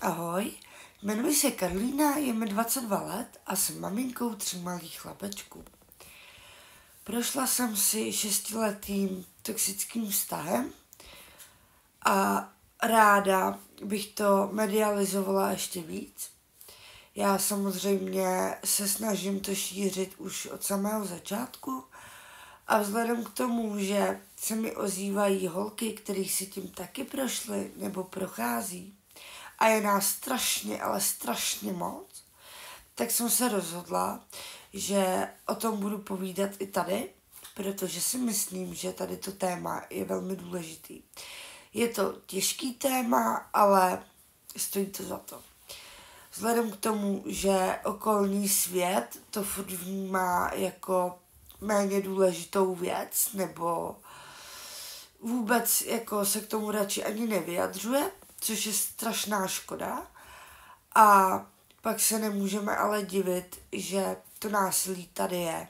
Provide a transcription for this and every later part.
Ahoj, jmenuji se Karolína, je mi 22 let a jsem maminkou 3 malých chlapečků. Prošla jsem si 6letým toxickým vztahem a ráda bych to medializovala ještě víc. Já samozřejmě se snažím to šířit už od samého začátku a vzhledem k tomu, že se mi ozývají holky, které si tím taky prošly nebo prochází, a je nás strašně, ale strašně moc, tak jsem se rozhodla, že o tom budu povídat i tady, protože si myslím, že tady to téma je velmi důležitý. Je to těžký téma, ale stojí to za to. Vzhledem k tomu, že okolní svět to furt vnímá jako méně důležitou věc, nebo vůbec jako se k tomu radši ani nevyjadřuje, což je strašná škoda. A pak se nemůžeme ale divit, že to násilí tady je.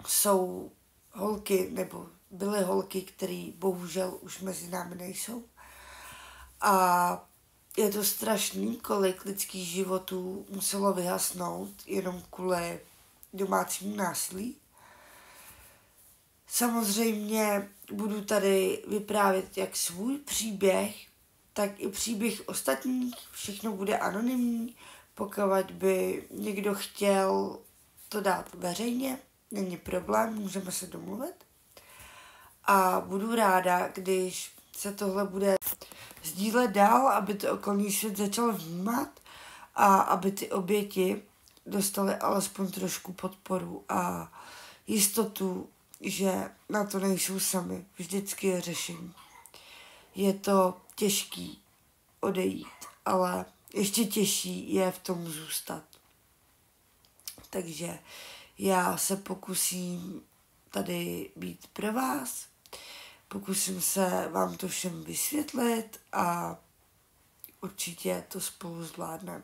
Jsou holky, nebo byly holky, které bohužel už mezi námi nejsou. A je to strašný, kolik lidských životů muselo vyhasnout jenom kvůli domácímu násilí. Samozřejmě budu tady vyprávět jak svůj příběh, tak i příběh ostatních. Všechno bude anonymní, pokud by někdo chtěl to dát veřejně, není problém, můžeme se domluvit. A budu ráda, když se tohle bude sdílet dál, aby to okolní svět začal vnímat a aby ty oběti dostaly alespoň trošku podporu a jistotu, že na to nejsou sami. Vždycky je řešení. Je to těžký odejít, ale ještě těžší je v tom zůstat. Takže já se pokusím tady být pro vás, pokusím se vám to všem vysvětlit a určitě to spolu zvládneme.